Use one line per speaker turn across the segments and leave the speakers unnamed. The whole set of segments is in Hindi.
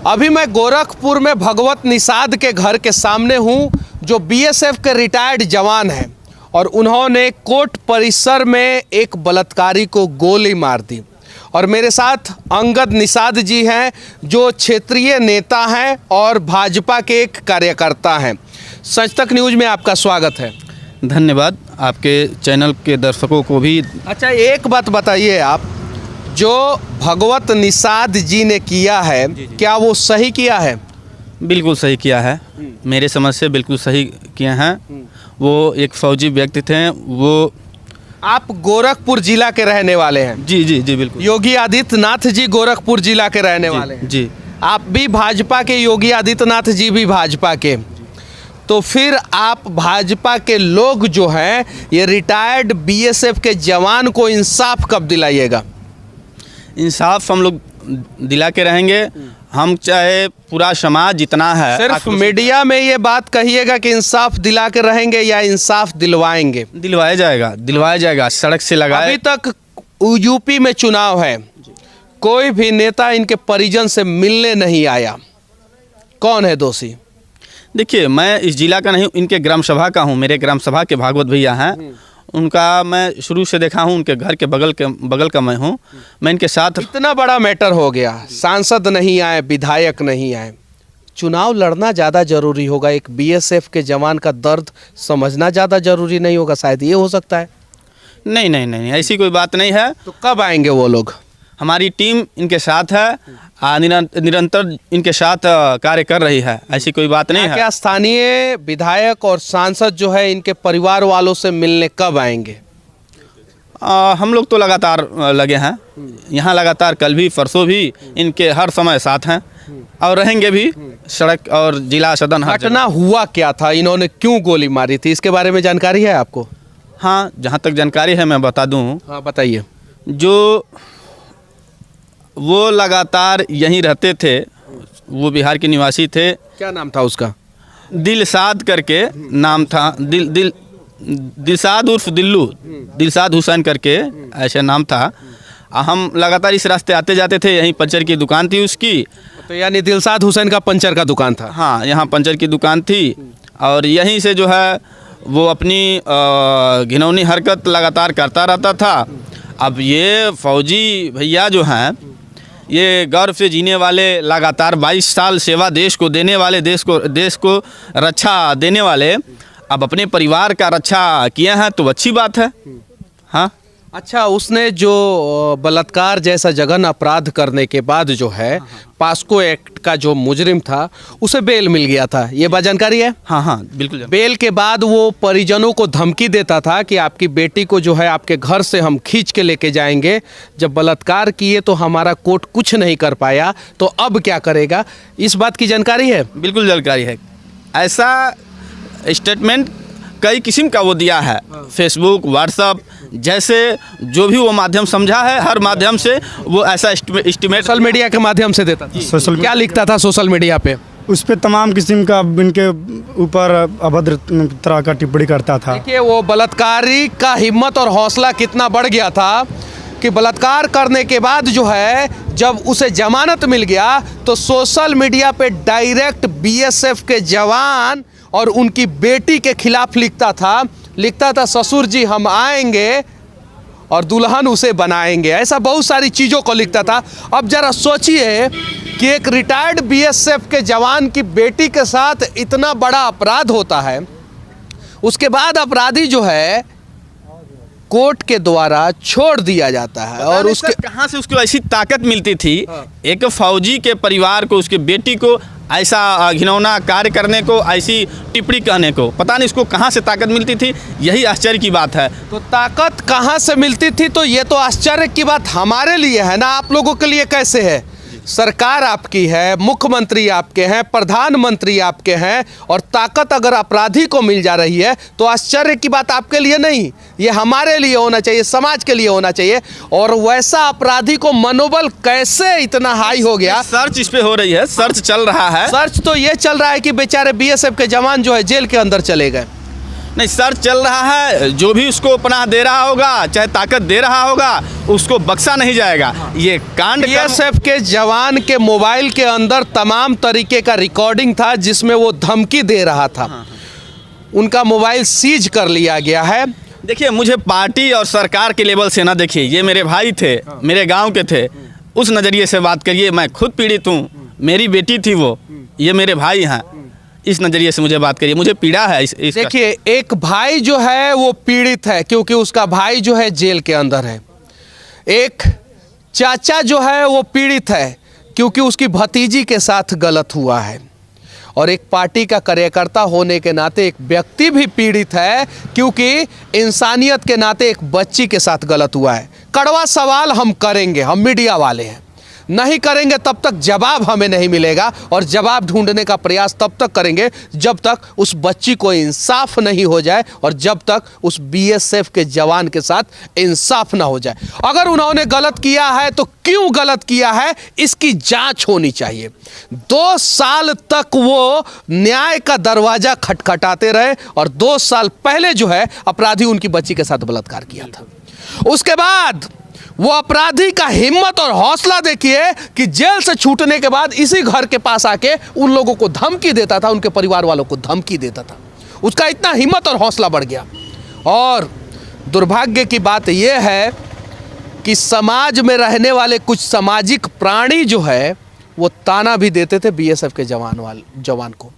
अभी मैं गोरखपुर में भगवत निषाद के घर के सामने हूं, जो बीएसएफ के रिटायर्ड जवान हैं और उन्होंने कोर्ट परिसर में एक बलात्कारी को गोली मार दी। और मेरे साथ अंगद निषाद जी हैं, जो क्षेत्रीय नेता हैं और भाजपा के एक कार्यकर्ता हैं। सच तक न्यूज़ में आपका स्वागत है।
धन्यवाद, आपके चैनल के दर्शकों को भी।
अच्छा, एक बात बताइए, आप जो भगवत निषाद जी ने किया है, क्या वो सही किया है?
बिल्कुल सही किया है, मेरे समझ से बिल्कुल सही किए हैं। वो एक फौजी व्यक्ति थे। वो
आप गोरखपुर जिला के रहने वाले हैं?
जी जी जी बिल्कुल।
योगी आदित्यनाथ जी गोरखपुर जिला के रहने वाले हैं?
जी।
आप भी भाजपा के, योगी आदित्यनाथ जी भी भाजपा के, तो फिर आप भाजपा के लोग जो हैं, ये रिटायर्ड बीएसएफ के जवान को इंसाफ कब दिलाइएगा?
इंसाफ हम लोग दिला के रहेंगे। हम चाहे पूरा समाज जितना है,
सिर्फ मीडिया में ये बात कहिएगा कि इंसाफ दिला के रहेंगे, या इंसाफ दिलवाएंगे?
दिलवाया जाएगा, दिलवाया जाएगा। सड़क से लगाए।
अभी तक यूपी में चुनाव है, कोई भी नेता इनके परिजन से मिलने नहीं आया। कौन है दोषी?
देखिए, मैं इस जिला का नहीं, इनके ग्राम सभा का हूँ। मेरे ग्राम सभा के भागवत भैया हैं, उनका मैं शुरू से देखा हूँ। उनके घर के बगल का मैं हूँ। मैं इनके साथ।
इतना बड़ा मैटर हो गया, सांसद नहीं आए, विधायक नहीं आए। चुनाव लड़ना ज़्यादा जरूरी होगा, एक बीएसएफ के जवान का दर्द समझना ज़्यादा जरूरी नहीं होगा? शायद ये हो सकता है।
नहीं नहीं नहीं, ऐसी कोई बात नहीं है।
तो कब आएंगे वो लोग?
हमारी टीम इनके साथ है, निरंतर इनके साथ कार्य कर रही है। ऐसी कोई बात नहीं है।
क्या स्थानीय विधायक और सांसद जो है, इनके परिवार वालों से मिलने कब आएंगे?
हम लोग तो लगातार लगे हैं यहाँ, लगातार कल भी परसों भी इनके हर समय साथ हैं और रहेंगे भी। सड़क और जिला सदन।
घटना हुआ क्या था? इन्होंने क्यों गोली मारी थी, इसके बारे में जानकारी है आपको?
हाँ, जहाँ तक जानकारी है मैं बता दूँ।
हाँ, बताइए।
जो वो लगातार यहीं रहते थे, वो बिहार के निवासी थे।
क्या नाम था उसका?
दिलशाद करके नाम था। दिलशाद उर्फ दिल्लू, दिलशाद हुसैन करके ऐसा नाम था। हम लगातार इस रास्ते आते जाते थे। यहीं पंचर की दुकान थी उसकी।
तो यानी दिलशाद हुसैन का पंचर का दुकान था?
हाँ, यहाँ पंचर की दुकान थी और यहीं से जो है वो अपनी घिनौनी हरकत लगातार करता रहता था। अब ये फौजी भैया जो हैं, ये गर्व से जीने वाले, लगातार 22 साल सेवा देश को देने वाले, देश को रक्षा देने वाले, अब अपने परिवार का रक्षा किए हैं तो अच्छी बात है। हाँ।
अच्छा, उसने जो बलात्कार जैसा जघन्य अपराध करने के बाद जो है, पास्को एक्ट का जो मुजरिम था, उसे बेल मिल गया था, ये बात जानकारी है?
हाँ हाँ बिल्कुल।
बेल के बाद वो परिजनों को धमकी देता था कि आपकी बेटी को जो है आपके घर से हम खींच के लेके जाएंगे। जब बलात्कार किए तो हमारा कोर्ट कुछ नहीं कर पाया, तो अब क्या करेगा? इस बात की जानकारी है?
बिल्कुल जानकारी है। ऐसा स्टेटमेंट कई किस्म का वो दिया है, फेसबुक, व्हाट्सअप, जैसे जो भी वो माध्यम समझा है, हर माध्यम से वो ऐसा एस्टिमेट
सोशल मीडिया के माध्यम से देता था। क्या लिखता था सोशल मीडिया पे?
उस पे तमाम किस्म का इनके ऊपर अभद्र तरह का टिप्पणी करता था।
देखिए, वो बलात्कारी का हिम्मत और हौसला कितना बढ़ गया था कि बलात्कार करने के बाद जो है, जब उसे जमानत मिल गया तो सोशल मीडिया पे डायरेक्ट बीएसएफ के जवान और उनकी बेटी के खिलाफ लिखता था ससुर जी हम आएंगे और दुल्हन उसे बनाएंगे। ऐसा बहुत सारी चीज़ों को लिखता था। अब जरा सोचिए कि एक रिटायर्ड बीएसएफ के जवान की बेटी के साथ इतना बड़ा अपराध होता है, उसके बाद अपराधी जो है कोर्ट के द्वारा छोड़ दिया जाता है। और उसके
कहाँ से उसको ऐसी ताकत मिलती थी? एक फौजी के परिवार को, उसकी बेटी को ऐसा घिनौना कार्य करने को, ऐसी टिप्पणी कहने को, पता नहीं इसको कहाँ से ताकत मिलती थी। यही आश्चर्य की बात है।
तो ताकत कहाँ से मिलती थी, तो ये तो आश्चर्य की बात हमारे लिए है ना, आप लोगों के लिए कैसे है? सरकार आपकी है, मुख्यमंत्री आपके हैं, प्रधानमंत्री आपके हैं, और ताकत अगर अपराधी को मिल जा रही है तो आश्चर्य की बात आपके लिए नहीं, ये हमारे लिए होना चाहिए, समाज के लिए होना चाहिए। और वैसा अपराधी को मनोबल कैसे इतना हाई हो गया?
सर्च इस पे हो रही है, सर्च चल रहा है।
सर्च तो ये चल रहा है कि बेचारे बीएसएफ के जवान जो है जेल के अंदर चले गए।
नहीं, सर्च चल रहा है, जो भी उसको पनाह दे रहा होगा, चाहे ताकत दे रहा होगा, उसको बख्शा नहीं जाएगा। ये कांड
बीएसएफ के जवान के मोबाइल के अंदर तमाम तरीके का रिकॉर्डिंग था जिसमें वो धमकी दे रहा था। उनका मोबाइल सीज कर लिया गया है।
देखिए, मुझे पार्टी और सरकार के लेवल से ना देखिए, ये मेरे भाई थे, मेरे गांव के थे, उस नज़रिए से बात करिए। मैं खुद पीड़ित हूँ, मेरी बेटी थी वो, ये मेरे भाई हैं, इस नज़रिए से मुझे बात करिए। मुझे पीड़ा है इस
देखिए, एक भाई जो है वो पीड़ित है क्योंकि उसका भाई जो है जेल के अंदर है। एक चाचा जो है वो पीड़ित है क्योंकि उसकी भतीजी के साथ गलत हुआ है। और एक पार्टी का कार्यकर्ता होने के नाते एक व्यक्ति भी पीड़ित है क्योंकि इंसानियत के नाते एक बच्ची के साथ गलत हुआ है। कड़वा सवाल हम करेंगे, हम मीडिया वाले हैं, नहीं करेंगे तब तक जवाब हमें नहीं मिलेगा, और जवाब ढूंढने का प्रयास तब तक करेंगे जब तक उस बच्ची को इंसाफ नहीं हो जाए और जब तक उस बीएसएफ के जवान के साथ इंसाफ ना हो जाए। अगर उन्होंने गलत किया है तो क्यों गलत किया है, इसकी जांच होनी चाहिए। 2 साल तक वो न्याय का दरवाजा खटखटाते रहे और 2 साल पहले जो है अपराधी उनकी बच्ची के साथ बलात्कार किया था। उसके बाद वो अपराधी का हिम्मत और हौसला देखिए कि जेल से छूटने के बाद इसी घर के पास आके उन लोगों को धमकी देता था, उनके परिवार वालों को धमकी देता था। उसका इतना हिम्मत और हौसला बढ़ गया। और दुर्भाग्य की बात यह है कि समाज में रहने वाले कुछ सामाजिक प्राणी जो है वो ताना भी देते थे बीएसएफ के जवान को।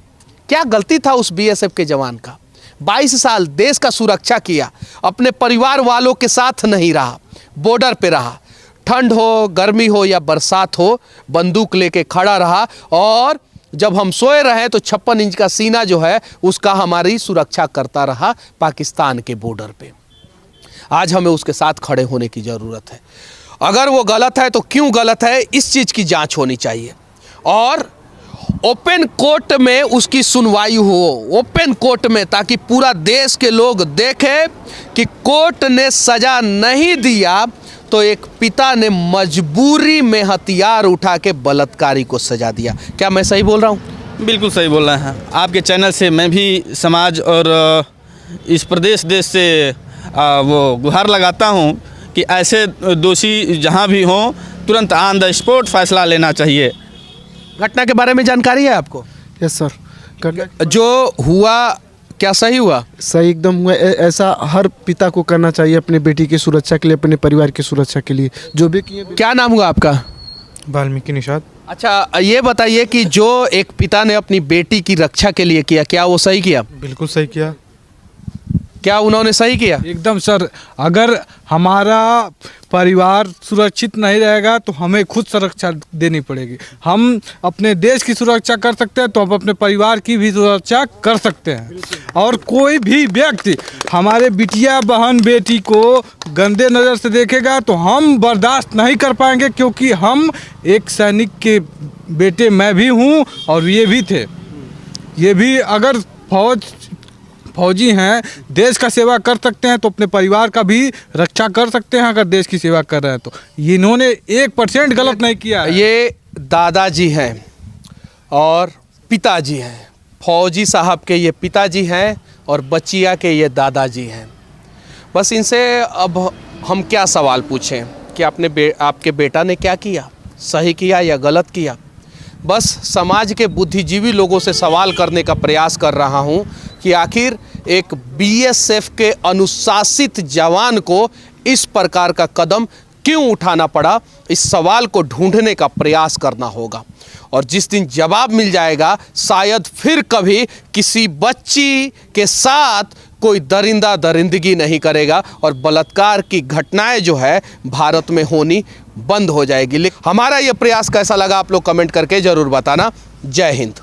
क्या गलती था उस बीएसएफ के जवान का? 22 साल देश का सुरक्षा किया, अपने परिवार वालों के साथ नहीं रहा, बॉर्डर पे रहा, ठंड हो, गर्मी हो या बरसात हो, बंदूक लेके खड़ा रहा। और जब हम सोए रहे तो 56 इंच का सीना जो है उसका हमारी सुरक्षा करता रहा पाकिस्तान के बॉर्डर पे। आज हमें उसके साथ खड़े होने की ज़रूरत है। अगर वो गलत है तो क्यों गलत है, इस चीज़ की जांच होनी चाहिए और ओपन कोर्ट में उसकी सुनवाई हो, ओपन कोर्ट में, ताकि पूरा देश के लोग देखें कि कोर्ट ने सजा नहीं दिया तो एक पिता ने मजबूरी में हथियार उठा के बलात्कारी को सजा दिया। क्या मैं सही बोल रहा हूँ?
बिल्कुल सही बोल रहे हैं। आपके चैनल से मैं भी समाज और इस प्रदेश देश से वो गुहार लगाता हूँ कि ऐसे दोषी जहाँ भी हों तुरंत ऑन द स्पॉट फैसला लेना चाहिए।
घटना के बारे में जानकारी है आपको?
Yes sir.
जो हुआ क्या सही हुआ?
सही एकदम हुआ। ऐसा हर पिता को करना चाहिए अपने बेटी की सुरक्षा के लिए, अपने परिवार की सुरक्षा के लिए। जो भी किए।
क्या नाम हुआ आपका?
वाल्मीकि निषाद।
अच्छा, ये बताइए कि जो एक पिता ने अपनी बेटी की रक्षा के लिए किया, क्या वो सही किया?
बिल्कुल सही किया।
क्या उन्होंने सही किया?
एकदम सर। अगर हमारा परिवार सुरक्षित नहीं रहेगा तो हमें खुद सुरक्षा देनी पड़ेगी। हम अपने देश की सुरक्षा कर सकते हैं तो हम अपने परिवार की भी सुरक्षा कर सकते हैं। और कोई भी व्यक्ति हमारे बिटिया, बहन, बेटी को गंदे नज़र से देखेगा तो हम बर्दाश्त नहीं कर पाएंगे, क्योंकि हम एक सैनिक के बेटे मैं भी हूँ और ये भी थे। ये भी अगर फौजी हैं, देश का सेवा कर सकते हैं तो अपने परिवार का भी रक्षा कर सकते हैं। अगर देश की सेवा कर रहे हैं तो इन्होंने 1% गलत नहीं किया है।
ये दादाजी हैं और पिताजी हैं। फौजी साहब के ये पिताजी हैं और बचिया के ये दादाजी हैं। बस इनसे अब हम क्या सवाल पूछें कि आपके बेटा ने क्या किया, सही किया या गलत किया? बस समाज के बुद्धिजीवी लोगों से सवाल करने का प्रयास कर रहा हूं कि आखिर एक बीएसएफ के अनुशासित जवान को इस प्रकार का कदम क्यों उठाना पड़ा। इस सवाल को ढूंढने का प्रयास करना होगा और जिस दिन जवाब मिल जाएगा शायद फिर कभी किसी बच्ची के साथ कोई दरिंदगी नहीं करेगा और बलात्कार की घटनाएं जो है भारत में होनी बंद हो जाएगी। लेकिन हमारा ये प्रयास कैसा लगा आप लोग कमेंट करके ज़रूर बताना। जय हिंद।